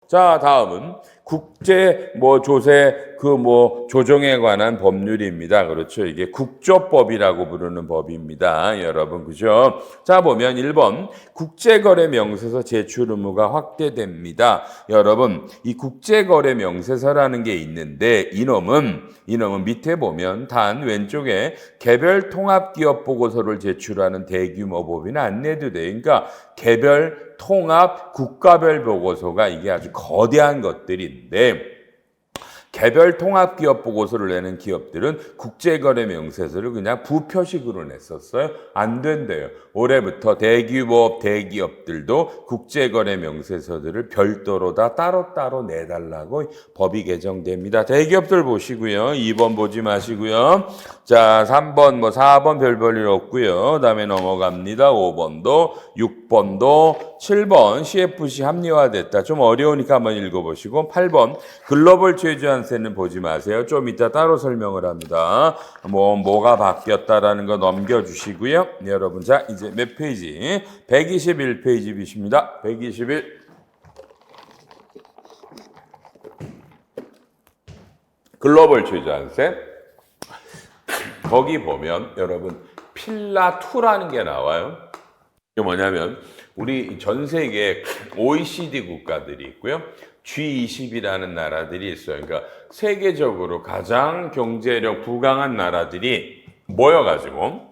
자, 다음은 국제 조세 조정에 관한 법률입니다. 그렇죠. 이게 국조법이라고 부르는 법입니다. 여러분, 그죠? 자, 보면 1번 국제거래 명세서 제출 의무가 확대됩니다. 여러분, 이 국제거래 명세서라는 게 있는데 이놈은 밑에 보면 단 왼쪽에 개별 통합기업 보고서를 제출하는 대규모 법인은 안 내도 돼. 그러니까 개별 통합 국가별 보고서가 이게 아주 거대한 것들인데 개별 통합기업 보고서를 내는 기업들은 국제거래 명세서를 그냥 부표식으로 냈었어요. 안 된대요. 올해부터 대규모 대기업들도 국제거래 명세서들을 별도로 다 따로따로 내달라고 법이 개정됩니다. 대기업들 보시고요. 2번 보지 마시고요. 자, 3번 4번 별 볼 일 없고요. 다음에 넘어갑니다. 5번도 6번도 7번 CFC 합리화됐다. 좀 어려우니까 한번 읽어보시고 8번 글로벌 최저한세는 보지 마세요. 좀 이따 따로 설명을 합니다. 뭐가 바뀌었다라는 거 넘겨주시고요. 네, 여러분, 자 이제 몇 페이지? 121페이지이십니다. 121. 글로벌 최저한세. 거기 보면 여러분 필라2라는 게 나와요. 이게 뭐냐면 우리 전 세계 OECD 국가들이 있고요. G20이라는 나라들이 있어요. 그러니까 세계적으로 가장 경제력 부강한 나라들이 모여가지고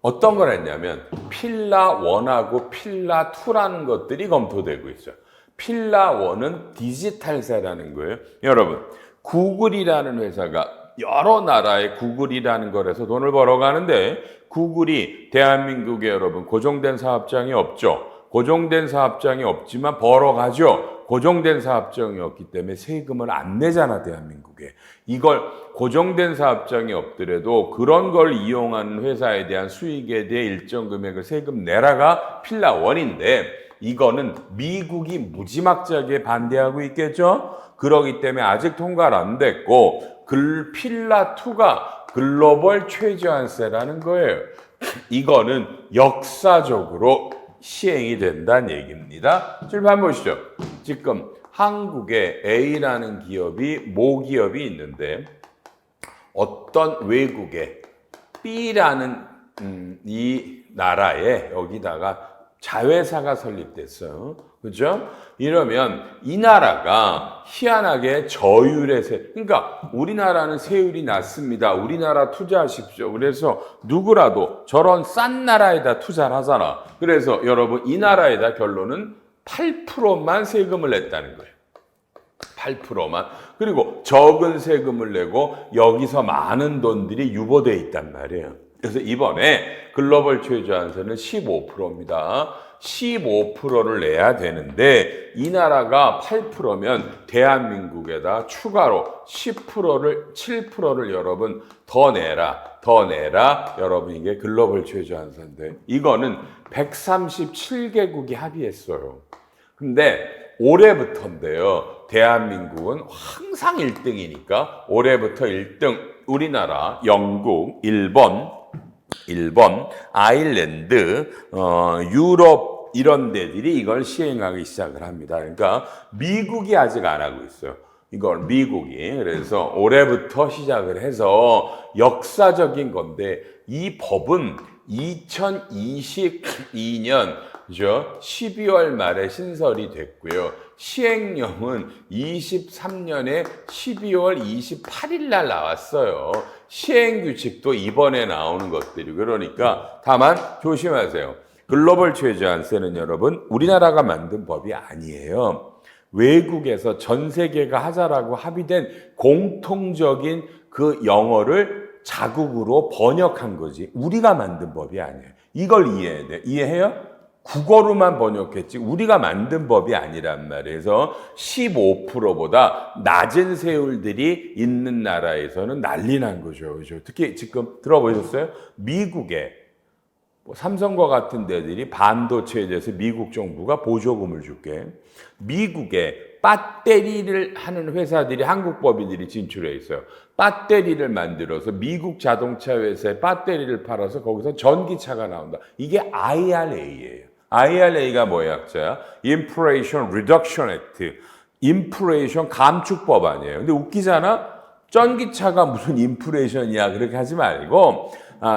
어떤 걸 했냐면 필라1하고 필라2라는 것들이 검토되고 있어요. 필라1은 디지털세라는 거예요. 여러분, 구글이라는 회사가 여러 나라의 구글이라는 거에서 돈을 벌어가는데 구글이 대한민국에 여러분 고정된 사업장이 없죠. 고정된 사업장이 없지만 벌어가죠. 고정된 사업장이 없기 때문에 세금을 안 내잖아, 대한민국에. 이걸 고정된 사업장이 없더라도 그런 걸 이용하는 회사에 대한 수익에 대해 일정 금액을 세금 내라가 필라1인데 이거는 미국이 무지막지하게 반대하고 있겠죠. 그러기 때문에 아직 통과를 안 됐고 필라2가 글로벌 최저한세라는 거예요. 이거는 역사적으로 시행이 된다는 얘기입니다. 출발 보시죠. 지금 한국에 A라는 기업이 모기업이 있는데 어떤 외국에 B라는 이 나라에 여기다가 자회사가 설립됐어요. 그죠? 이러면 이 나라가 희한하게 저율의 그러니까 우리나라는 세율이 낮습니다. 우리나라 투자하십시오. 그래서 누구라도 저런 싼 나라에다 투자를 하잖아. 그래서 여러분 이 나라에다 결론은 8%만 세금을 냈다는 거예요. 8%만. 그리고 적은 세금을 내고 여기서 많은 돈들이 유보되어 있단 말이에요. 그래서 이번에 글로벌 최저한세는 15%입니다. 15%를 내야 되는데 이 나라가 8%면 대한민국에다 추가로 7%를 여러분 더 내라. 여러분 이게 글로벌 최저한세인데 이거는 137개국이 합의했어요. 근데 올해부터인데요. 대한민국은 항상 1등이니까 올해부터 1등 우리나라, 영국, 일본, 아일랜드, 유럽 이런 데들이 이걸 시행하기 시작을 합니다. 그러니까 미국이 아직 안 하고 있어요. 이걸 미국이. 그래서 올해부터 시작을 해서 역사적인 건데 이 법은 2022년 그죠? 12월 말에 신설이 됐고요. 시행령은 23년에 12월 28일 날 나왔어요. 시행규칙도 이번에 나오는 것들이 그러니까 다만 조심하세요. 글로벌 최저한세는 여러분 우리나라가 만든 법이 아니에요. 외국에서 전 세계가 하자라고 합의된 공통적인 그 영어를 자국으로 번역한 거지 우리가 만든 법이 아니에요. 이걸 이해해야 돼. 이해해요? 국어로만 번역했지 우리가 만든 법이 아니란 말이에요. 그래서 15%보다 낮은 세율들이 있는 나라에서는 난리 난 거죠. 그죠? 특히 지금 들어보셨어요? 미국에 삼성과 같은 데들이 반도체에 대해서 미국 정부가 보조금을 줄게. 미국에 배터리를 하는 회사들이 한국 법인들이 진출해 있어요. 배터리를 만들어서 미국 자동차 회사에 배터리를 팔아서 거기서 전기차가 나온다. 이게 IRA예요. IRA가 뭐의 약자야? Inflation Reduction Act. 인플레이션 감축법 아니에요. 근데 웃기잖아? 전기차가 무슨 인플레이션이야. 그렇게 하지 말고,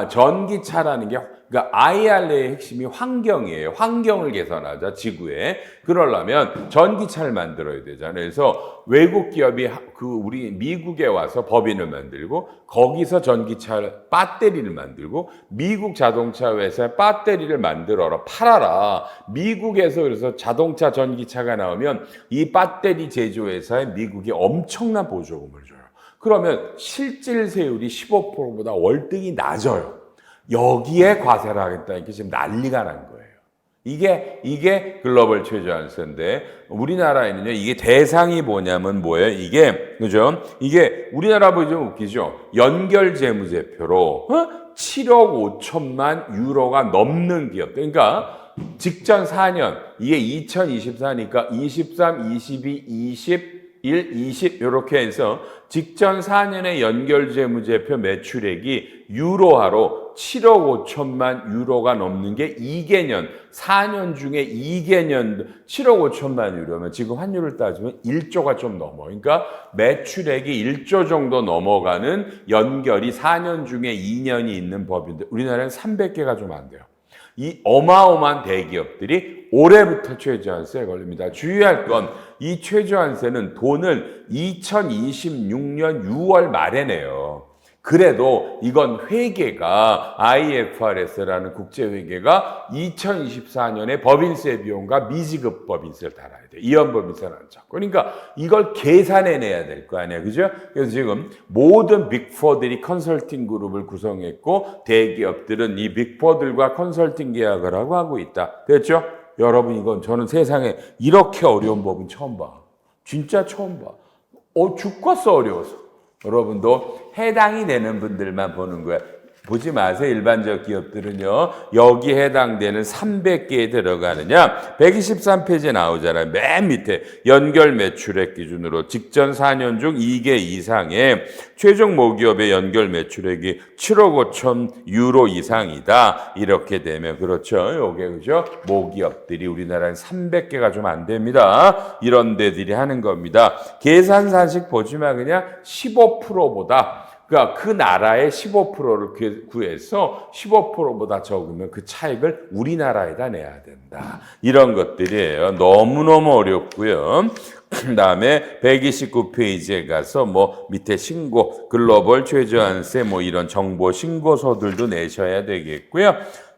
전기차라는 게, 그러니까 IRA의 핵심이 환경이에요. 환경을 개선하자, 지구에. 그러려면 전기차를 만들어야 되잖아요. 그래서 외국 기업이 우리 미국에 와서 법인을 만들고, 거기서 전기차 배터리를 만들고, 미국 자동차 회사에 배터리를 만들어라, 팔아라. 미국에서 그래서 자동차 전기차가 나오면 이 배터리 제조회사에 미국이 엄청난 보조금을 줘요. 그러면 실질세율이 15%보다 월등히 낮아요. 여기에 과세를 하겠다니까 지금 난리가 난 거예요. 이게 글로벌 최저한세인데 우리나라에는요, 이게 대상이 뭐냐면 뭐예요? 그죠? 이게 우리나라 보기 좀 웃기죠? 연결재무제표로 7억 5천만 유로가 넘는 기업. 그러니까 직전 4년, 이게 2024니까 23, 22, 21, 20 이렇게 해서 직전 4년의 연결재무제표 매출액이 유로화로 7억 5천만 유로가 넘는 게 2개년, 4년 중에 2개년 7억 5천만 유로면 지금 환율을 따지면 1조가 좀 넘어. 그러니까 매출액이 1조 정도 넘어가는 연결이 4년 중에 2년이 있는 법인데 우리나라는 300개가 좀 안 돼요. 이 어마어마한 대기업들이 올해부터 최저한세에 걸립니다. 주의할 건 이 최저한세는 돈을 2026년 6월 말에 내요. 그래도 이건 회계가 IFRS라는 국제회계가 2024년에 법인세 비용과 미지급 법인세를 달아야 돼. 이연 법인세는 안 잡고. 그러니까 이걸 계산해내야 될 거 아니야. 그죠? 그래서 지금 모든 빅4들이 컨설팅 그룹을 구성했고 대기업들은 이 빅4들과 컨설팅 계약을 하고 있다. 됐죠? 여러분 이건 저는 세상에 이렇게 어려운 법은 처음 봐. 진짜 처음 봐. 죽겠어 어려워서. 여러분도 해당이 되는 분들만 보는 거야. 보지 마세요. 일반적 기업들은요. 여기 해당되는 300개에 들어가느냐. 123페이지에 나오잖아요. 맨 밑에 연결 매출액 기준으로 직전 4년 중 2개 이상의 최종 모기업의 연결 매출액이 7억 5천 유로 이상이다. 이렇게 되면 그렇죠. 요게 그죠? 모기업들이 우리나라는 300개가 좀 안 됩니다. 이런 데들이 하는 겁니다. 계산사식 보지만 그냥 15%보다 그러니까 그 나라의 15%를 구해서 15%보다 적으면 그 차익을 우리나라에다 내야 된다. 이런 것들이에요. 너무너무 어렵고요. 그다음에 129페이지에 가서 뭐 밑에 신고, 글로벌 최저한세 뭐 이런 정보 신고서들도 내셔야 되겠고요.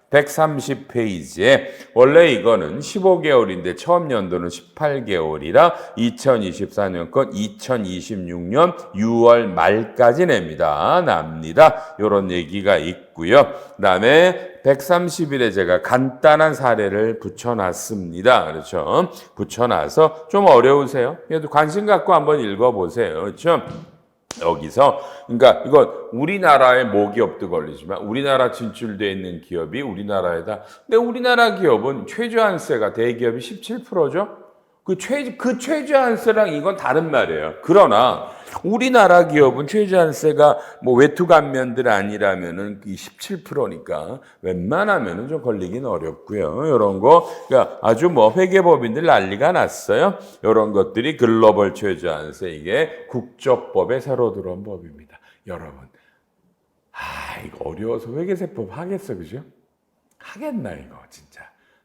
130페이지에 원래 이거는 15개월인데 처음 연도는 18개월이라 2024년 건 2026년 6월 말까지 납니다. 이런 얘기가 있고요. 그다음에 130일에 제가 간단한 사례를 붙여놨습니다. 그렇죠? 붙여놔서 좀 어려우세요? 그래도 관심 갖고 한번 읽어보세요. 그렇죠? 여기서 그러니까 이건 우리나라의 모기업도 걸리지만 우리나라 진출되어 있는 기업이 우리나라에다 근데 우리나라 기업은 최저한세가 대기업이 17%죠. 그 최저한세랑 이건 다른 말이에요. 그러나 우리나라 기업은 최저한세가 뭐 외투 감면들 아니라면은 17%니까 웬만하면은 좀 걸리긴 어렵고요. 이런 거 그러니까 아주 뭐 회계법인들 난리가 났어요. 이런 것들이 글로벌 최저한세 이게 국조법에 새로 들어온 법입니다. 여러분, 이거 어려워서 회계세법 하겠어, 그죠? 하겠나 이거 진짜?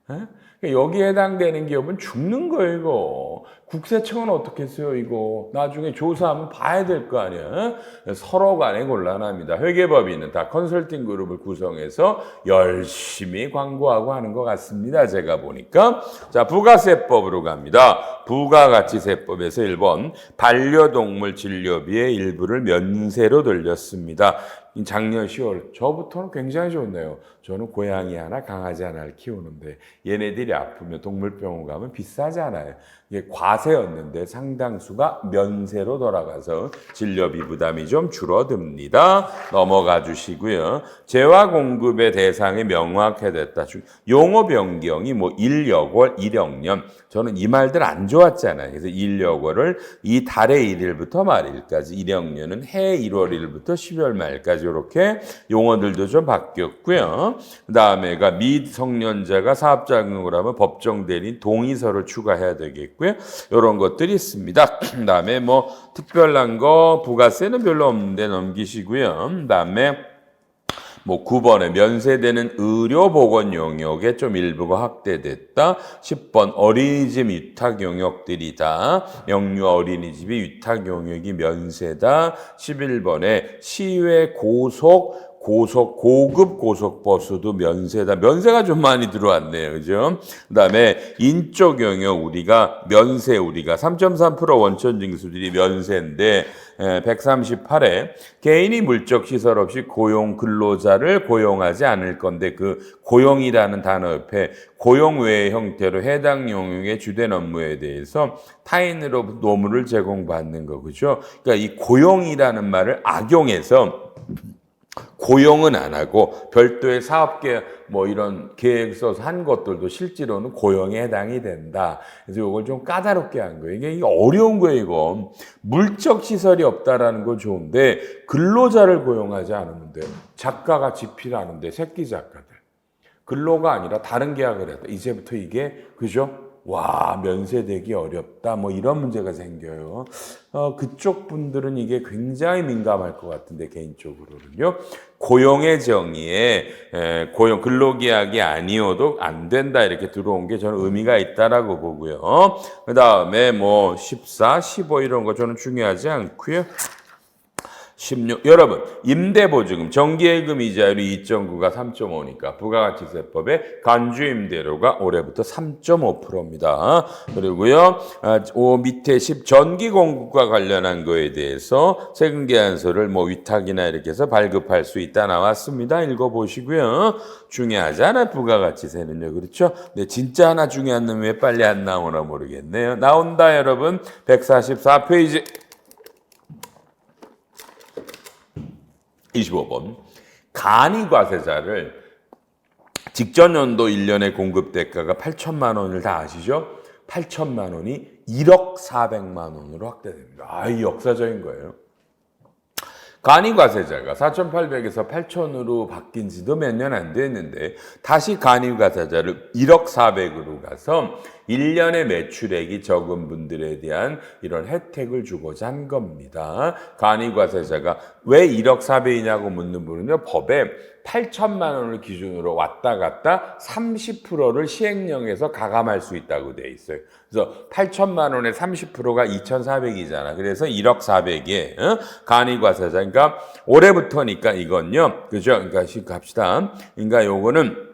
어? 여기에 해당되는 기업은 죽는 거예요, 이거. 국세청은 어떻게 했어요, 이거? 나중에 조사하면 봐야 될 거 아니야? 서로 간에 곤란합니다. 회계법인은 다 컨설팅 그룹을 구성해서 열심히 광고하고 하는 것 같습니다. 제가 보니까. 자, 부가세법으로 갑니다. 부가가치세법에서 1번, 반려동물 진료비의 일부를 면세로 돌렸습니다. 작년 10월 저부터는 굉장히 좋네요. 저는 고양이 하나 강아지 하나를 키우는데 얘네들이 아프면 동물병원 가면 비싸잖아요. 이게 과세였는데 상당수가 면세로 돌아가서 진료비 부담이 좀 줄어듭니다. 넘어가 주시고요. 재화 공급의 대상이 명확해졌다. 용어 변경이 뭐 일여월, 일영년. 저는 이 말들 안 좋았잖아요. 그래서 일여월을 이 달의 1일부터 말일까지, 일영년은 해 1월 1일부터 12월 말까지 이렇게 용어들도 좀 바뀌었고요. 그다음에가 미성년자가 사업자금을 하면 법정 대리인 동의서를 추가해야 되겠고요. 이런 것들이 있습니다. 그다음에 뭐 특별한 거 부가세는 별로 없는데 넘기시고요. 그다음에 뭐 9번에 면세되는 의료보건 영역에 좀 일부가 확대됐다. 10번 어린이집 위탁 영역들이다. 영유 어린이집이 위탁 영역이 면세다. 11번에 시외 고급 고속버스도 면세다. 면세가 좀 많이 들어왔네요. 그죠? 그 다음에 인적 영역 우리가 3.3% 원천 징수들이 면세인데 138에 개인이 물적 시설 없이 고용 근로자를 고용하지 않을 건데 그 고용이라는 단어 옆에 고용 외의 형태로 해당 영역의 주된 업무에 대해서 타인으로 노무를 제공받는 거 그죠? 그러니까 이 고용이라는 말을 악용해서 고용은 안 하고 별도의 사업계 뭐 이런 계획 써서 한 것들도 실제로는 고용에 해당이 된다. 그래서 이걸 좀 까다롭게 한 거예요. 이게 어려운 거예요, 이거. 물적 시설이 없다라는 건 좋은데 근로자를 고용하지 않으면 돼요. 작가가 집필하는데 새끼 작가들. 근로가 아니라 다른 계약을 했다. 이제부터 이게 그죠? 와, 면세되기 어렵다. 뭐 이런 문제가 생겨요. 그쪽 분들은 이게 굉장히 민감할 것 같은데 개인적으로는요. 고용의 정의에 고용 근로계약이 아니어도 안 된다 이렇게 들어온 게 저는 의미가 있다라고 보고요. 그다음에 뭐 14, 15 이런 거 저는 중요하지 않고요. 16. 여러분, 임대보증금, 정기예금 이자율이 2.9가 3.5니까 부가가치세법의 간주임대료가 올해부터 3.5%입니다. 그리고요, 밑에 10 전기공급과 관련한 거에 대해서 세금계산서를 뭐 위탁이나 이렇게 해서 발급할 수 있다 나왔습니다. 읽어보시고요. 중요하잖아요, 부가가치세는요. 그렇죠? 근데 진짜 하나 중요한 놈 왜 빨리 안 나오나 모르겠네요. 나온다, 여러분. 144페이지. 25번. 간이과세자를 직전 연도 1년의 공급 대가가 8천만 원을 다 아시죠? 8천만 원이 1억 4백만 원으로 확대됩니다. 이 역사적인 거예요. 간이과세자가 4,800에서 8,000으로 바뀐 지도 몇 년 안 됐는데 다시 간이과세자를 1억 4백으로 가서 1년의 매출액이 적은 분들에 대한 이런 혜택을 주고자 한 겁니다. 간이과세자가 왜 1억 4백이냐고 묻는 분은요. 법에 8천만 원을 기준으로 왔다 갔다 30%를 시행령에서 가감할 수 있다고 돼 있어요. 그래서 8천만 원의 30%가 2,400이잖아. 그래서 1억 4백에 간이과세자. 그러니까 올해부터니까 이건요. 그죠? 그러니까 갑시다. 그러니까 요거는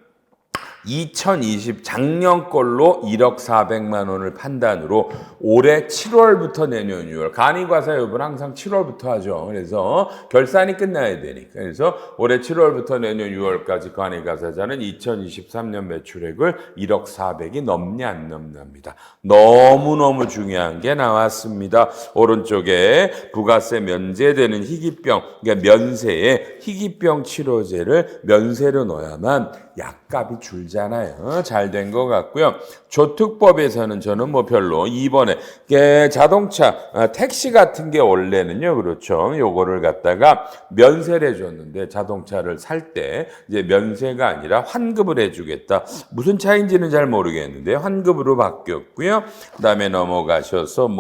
2020 작년 걸로 1억 4백만 원을 판단으로 올해 7월부터 내년 6월 간이과세 여부는 항상 7월부터 하죠. 그래서 결산이 끝나야 되니까. 그래서 올해 7월부터 내년 6월까지 간이과세자는 2023년 매출액을 1억 4백이 넘냐 안 넘냐입니다. 너무너무 중요한 게 나왔습니다. 오른쪽에 부가세 면제되는 희귀병, 그러니까 면세에 희귀병 치료제를 면세로 넣어야만 약값이 줄잖아요. 잘 된 것 같고요. 조특법에서는 저는 뭐 별로 2번에 자동차, 택시 같은 게 원래는요. 그렇죠. 요거를 갖다가 면세를 해줬는데 자동차를 살 때 이제 면세가 아니라 환급을 해주겠다. 무슨 차이인지는 잘 모르겠는데 환급으로 바뀌었고요. 그다음에 넘어가셔서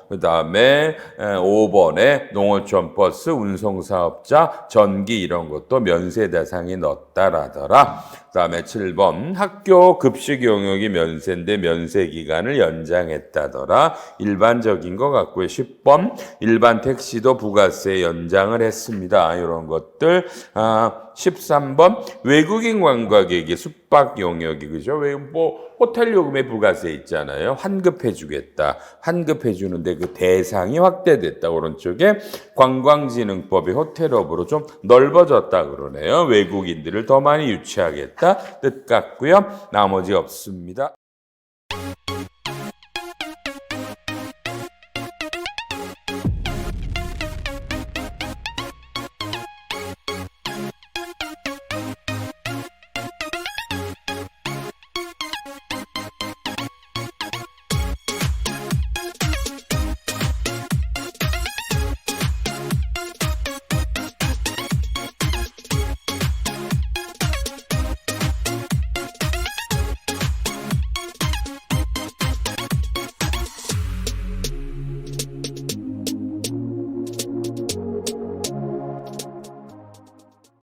그다음에 5번에 농어촌 버스 운송사업자 전기 이런 것도 면세 대상이 넣었다라더라. 그다음에 7번 학교 급식 용역이 면세인데 면세 기간을 연장했다더라. 일반적인 것 같고요. 10번 일반 택시도 부가세 연장을 했습니다. 이런 것들. 13번 외국인 관광객이 숙박 용역이 그죠? 호텔 요금에 부가세 있잖아요. 환급해 주겠다. 환급해 주는데 그 대상이 확대됐다. 오른쪽에 관광진흥법이 호텔업으로 좀 넓어졌다 그러네요. 외국인들을 더 많이 유치하겠다. 뜻 같고요. 나머지 없습니다.